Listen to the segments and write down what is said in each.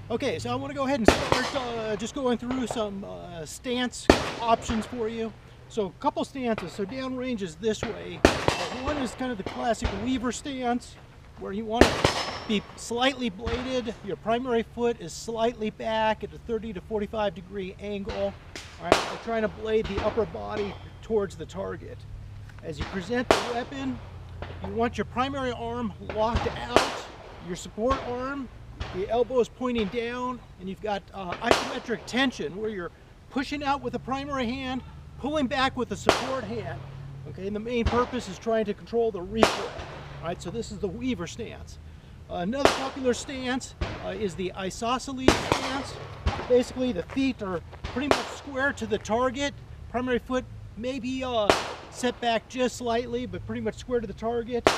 Okay, so I want to go ahead and start just going through some stance options for you. So a couple stances. So downrange is this way. One is kind of the classic weaver stance, where you want to be slightly bladed. Your primary foot is slightly back at a 30 to 45 degree angle. All right, we're trying to blade the upper body towards the target. As you present the weapon, you want your primary arm locked out, your support arm, the elbow is pointing down, and you've got isometric tension where you're pushing out with the primary hand, pulling back with the support hand. Okay, and the main purpose is trying to control the recoil. All right, so this is the weaver stance. Another popular stance is the isosceles stance. Basically, the feet are pretty much square to the target. Primary foot may be set back just slightly, but pretty much square to the target.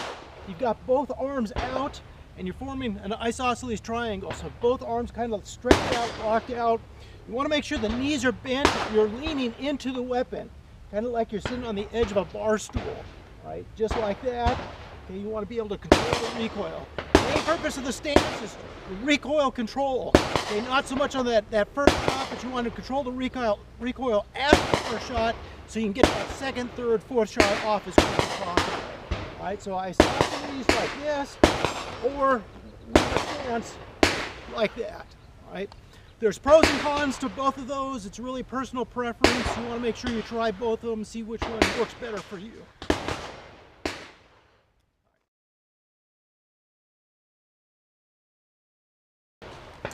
You've got both arms out, and you're forming an isosceles triangle. So both arms kind of stretched out, locked out. You want to make sure the knees are bent. You're leaning into the weapon, kind of like you're sitting on the edge of a bar stool, right? Just like that. Okay, you want to be able to control the recoil. The main purpose of the stance is recoil control. Okay, not so much on that first shot, but you want to control the recoil after the first shot, so you can get that second, third, fourth shot off as quick as possible. All right, so isosceles like this, or weaver stance like that. All right. There's pros and cons to both of those. It's really personal preference. You want to make sure you try both of them, see which one works better for you.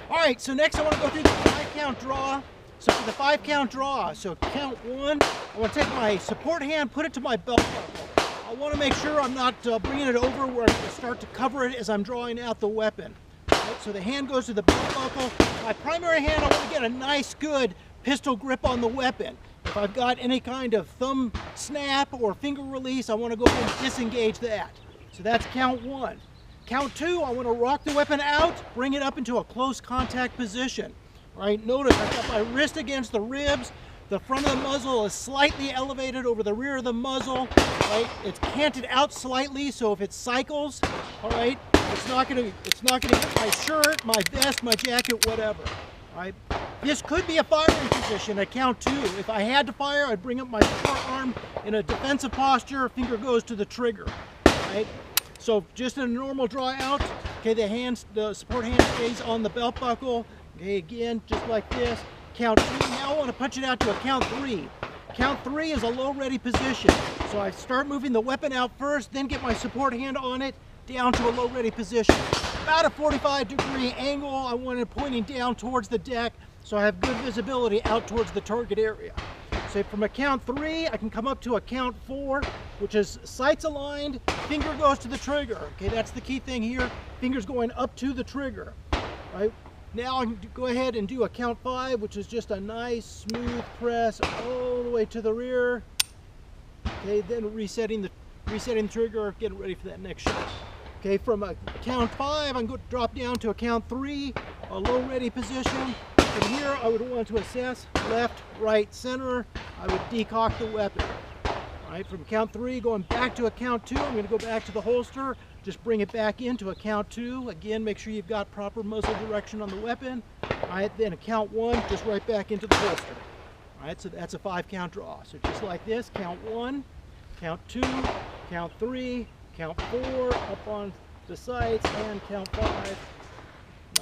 All right, so next I want to go through the 5-count draw. So for the 5-count draw, so count 1, I want to take my support hand, put it to my belt buckle. I want to make sure I'm not bringing it over where I can start to cover it as I'm drawing out the weapon. Right, so the hand goes to the belt buckle. My primary hand, I want to get a nice, good pistol grip on the weapon. If I've got any kind of thumb snap or finger release, I want to go ahead and disengage that. So that's count 1. Count 2, I want to rock the weapon out, bring it up into a close contact position. Right, notice I've got my wrist against the ribs. The front of the muzzle is slightly elevated over the rear of the muzzle. Right, it's canted out slightly, so if it cycles, all right, it's not gonna hit my shirt, my vest, my jacket, whatever. All right, this could be a firing position at count 2. If I had to fire, I'd bring up my short arm in a defensive posture. Finger goes to the trigger. Right. So just in a normal draw out, okay, the support hand stays on the belt buckle. Okay, again, just like this. Count 2. Now I want to punch it out to a count 3. Count 3 is a low ready position. So I start moving the weapon out first, then get my support hand on it, down to a low ready position. About a 45-degree angle. I want it pointing down towards the deck, so I have good visibility out towards the target area. So from a count 3, I can come up to a count 4, which is sights aligned, finger goes to the trigger. Okay, that's the key thing here. Fingers going up to the trigger. Right? Now I can go ahead and do a count 5, which is just a nice smooth press all the way to the rear. Okay, then resetting the trigger, getting ready for that next shot. Okay, from a count 5, I'm going to drop down to a count 3, a low ready position. From here, I would want to assess left, right, center. I would decock the weapon. All right, from count 3, going back to a count 2, I'm going to go back to the holster. Just bring it back into a count 2. Again, make sure you've got proper muzzle direction on the weapon. All right, then a count 1, just right back into the holster. All right, so that's a 5-count draw. So just like this, count 1, count 2, count 3, count 4, up on the sights, and count 5.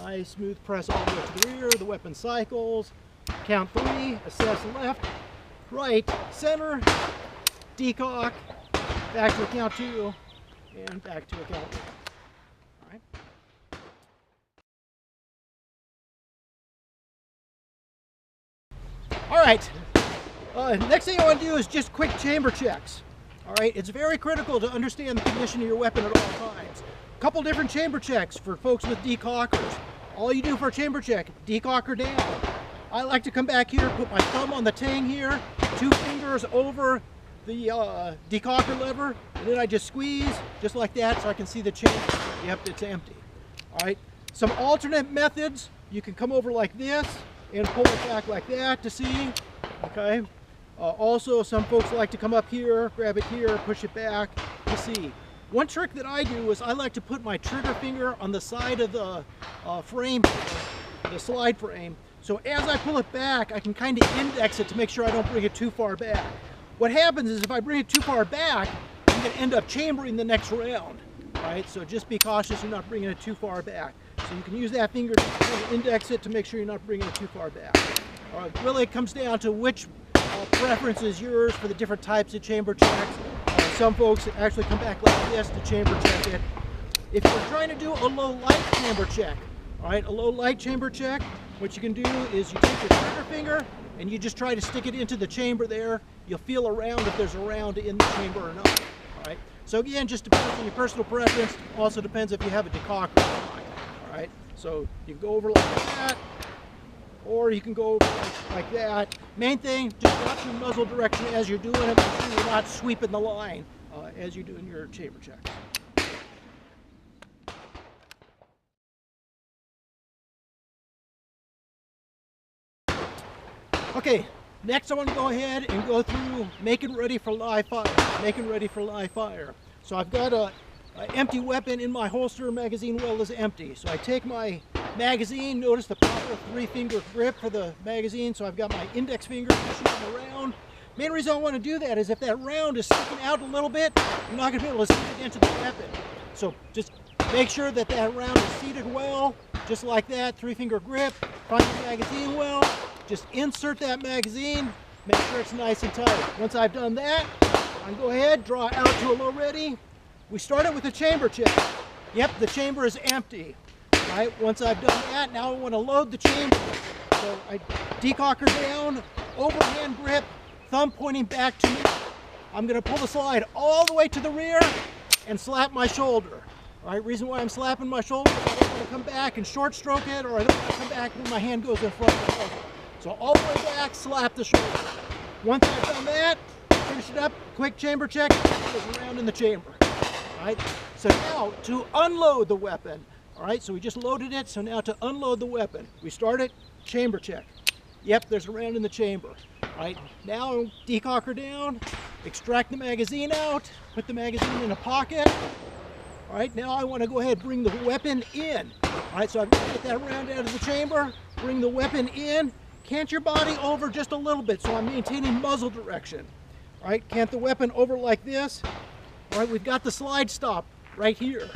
Nice smooth press all the way to the rear, the weapon cycles. Count 3, assess left, right, center, decock, back to a count 2, and back to a count 1. All right. Next thing I want to do is just quick chamber checks. All right, it's very critical to understand the condition of your weapon at all times. A couple different chamber checks for folks with decockers. All you do for a chamber check, decocker down. I like to come back here, put my thumb on the tang here, 2 fingers over the decocker lever, and then I just squeeze just like that so I can see the chamber. Yep, it's empty. All right, some alternate methods. You can come over like this and pull it back like that to see. Okay. Also, some folks like to come up here, grab it here, push it back to see. One trick that I do is I like to put my trigger finger on the side of the frame the slide frame. So as I pull it back, I can kind of index it to make sure I don't bring it too far back. What happens is if I bring it too far back, I'm going to end up chambering the next round. Right? So just be cautious you're not bringing it too far back. So you can use that finger to kind of index it to make sure you're not bringing it too far back. Really it comes down to which preference is yours for the different types of chamber checks. Some folks actually come back like this to chamber check it. If you're trying to do a low light chamber check, all right, a low light chamber check, what you can do is you take your trigger finger and you just try to stick it into the chamber there. You'll feel around if there's a round in the chamber or not. All right. So again, just depends on your personal preference. Also depends if you have a decocker or not. All right. So you can go over like that, or you can go over like that. Main thing, just watch your muzzle direction as you're doing it. Make sure you're not sweeping the line as you're doing your chamber checks. Okay, next I want to go ahead and go through making ready for live fire. Making ready for live fire. So I've got an empty weapon in my holster. Magazine well is empty. So I take my magazine. Notice the proper 3-finger grip for the magazine. So I've got my index finger pushing on the round. Main reason I want to do that is if that round is sticking out a little bit, I'm not going to be able to seat it into the weapon. So just make sure that that round is seated well, just like that. 3-finger grip. Find the magazine well. Just insert that magazine, make sure it's nice and tight. Once I've done that, I can go ahead, draw out to a low ready. We started with a chamber check. Yep, the chamber is empty. All right, once I've done that, now I want to load the chamber. So I decocker down, overhand grip, thumb pointing back to me. I'm going to pull the slide all the way to the rear and slap my shoulder. All right, reason why I'm slapping my shoulder is I don't want to come back and short stroke it, or I don't want to come back when my hand goes in front of the muzzle. So all the way back, slap the shoulder. Once I've done that, finish it up, quick chamber check, goes around in the chamber. All right, so now to unload the weapon. All right, so we just loaded it, so now to unload the weapon. We start it, chamber check. Yep, there's a round in the chamber. All right, now decocker down, extract the magazine out, put the magazine in a pocket. All right, now I want to go ahead and bring the weapon in. All right, so I've got to get that round out of the chamber, bring the weapon in. Cant your body over just a little bit so I'm maintaining muzzle direction. All right, cant the weapon over like this. All right, we've got the slide stop right here.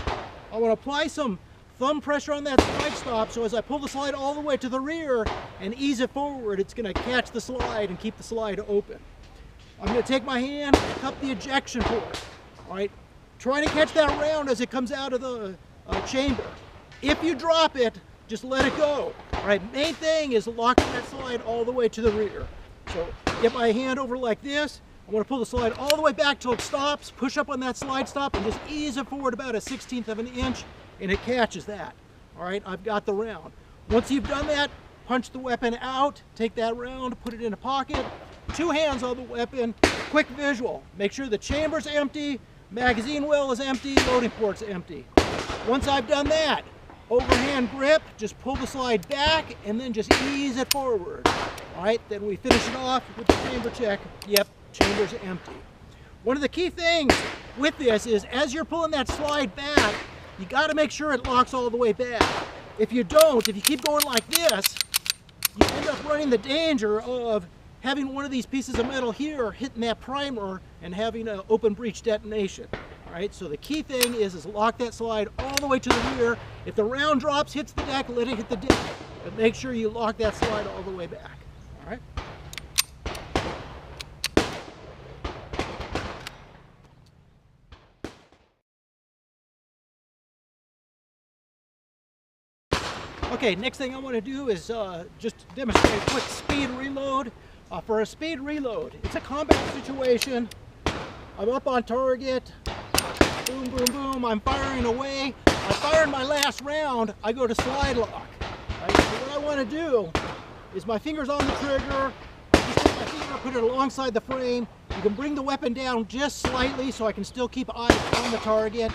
I want to apply some thumb pressure on that slide stop so as I pull the slide all the way to the rear and ease it forward, it's going to catch the slide and keep the slide open. I'm going to take my hand, cup the ejection port. All right, trying to catch that round as it comes out of the chamber. If you drop it, just let it go. All right, main thing is locking that slide all the way to the rear. So get my hand over like this. I want to pull the slide all the way back till it stops, push up on that slide stop and just ease it forward about a 1/16 of an inch and it catches that. All right, I've got the round. Once you've done that, punch the weapon out, take that round, put it in a pocket, 2 hands on the weapon, quick visual. Make sure the chamber's empty, magazine well is empty, loading port's empty. Once I've done that, overhand grip, just pull the slide back and then just ease it forward. All right, then we finish it off with the chamber check. Yep, chamber's empty. One of the key things with this is as you're pulling that slide back, you got to make sure it locks all the way back. If you don't, if you keep going like this, you end up running the danger of having one of these pieces of metal here hitting that primer and having an open breech detonation. All right, so the key thing is lock that slide all the way to the rear. If the round drops, hits the deck, let it hit the deck. But make sure you lock that slide all the way back. All right. Okay, next thing I want to do is just demonstrate a quick speed reload. For a speed reload, it's a combat situation. I'm up on target. Boom, boom, boom, I'm firing away. I fired my last round, I go to slide lock. Right, so what I want to do is my finger's on the trigger, just take my finger, put it alongside the frame. You can bring the weapon down just slightly so I can still keep eyes on the target.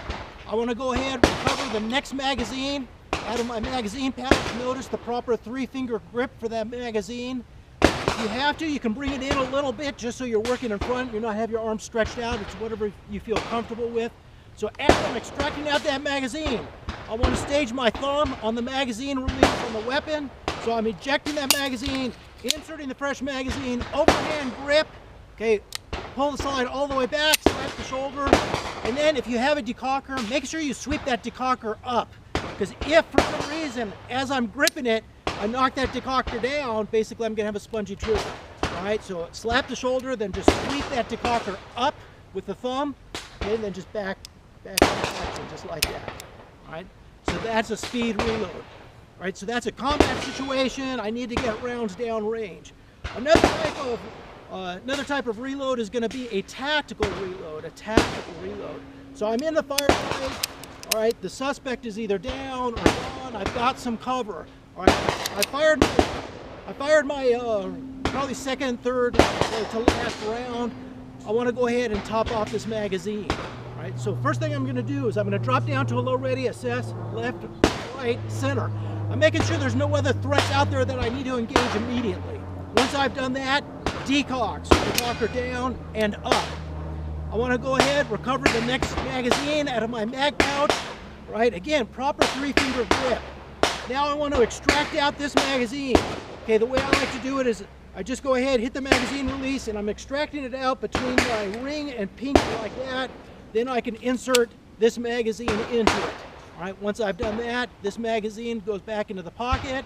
I want to go ahead and recover the next magazine out of my magazine pouch. Notice the proper 3-finger grip for that magazine. If you have to, you can bring it in a little bit just so you're working in front. You're not have your arms stretched out. It's whatever you feel comfortable with. So as I'm extracting out that magazine, I want to stage my thumb on the magazine release on the weapon. So I'm ejecting that magazine, inserting the fresh magazine, overhand grip. Okay, pull the slide all the way back, slap the shoulder. And then if you have a decocker, make sure you sweep that decocker up. Because if for some reason, as I'm gripping it, I knock that decocker down, basically I'm gonna have a spongy trigger. All right, so slap the shoulder, then just sweep that decocker up with the thumb, okay, and then just back into action, just like that. All right, so that's a speed reload. All right, so that's a combat situation. I need to get rounds down range. Another type of reload is going to be a tactical reload. So I'm in the firefight. All right, the suspect is either down or gone. I've got some cover. All right, I fired my probably second, third to last round. I want to go ahead and top off this magazine. All right, so first thing I'm going to do is I'm going to drop down to a low ready, assess left, right, center. I'm making sure there's no other threats out there that I need to engage immediately. Once I've done that, decocker down and up. I want to go ahead, recover the next magazine out of my mag pouch. Right, again, proper 3-finger grip. Now I want to extract out this magazine. Okay, the way I like to do it is I just go ahead, hit the magazine release, and I'm extracting it out between my ring and pinky like that. Then I can insert this magazine into it. All right, once I've done that, this magazine goes back into the pocket,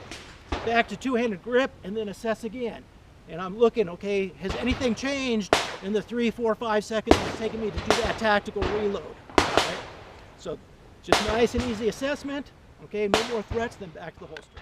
back to two-handed grip, and then assess again. And I'm looking, okay, has anything changed in the 3, 4, 5 seconds it's taken me to do that tactical reload? All right? So just nice and easy assessment. Okay, no more threats, then back to the holster.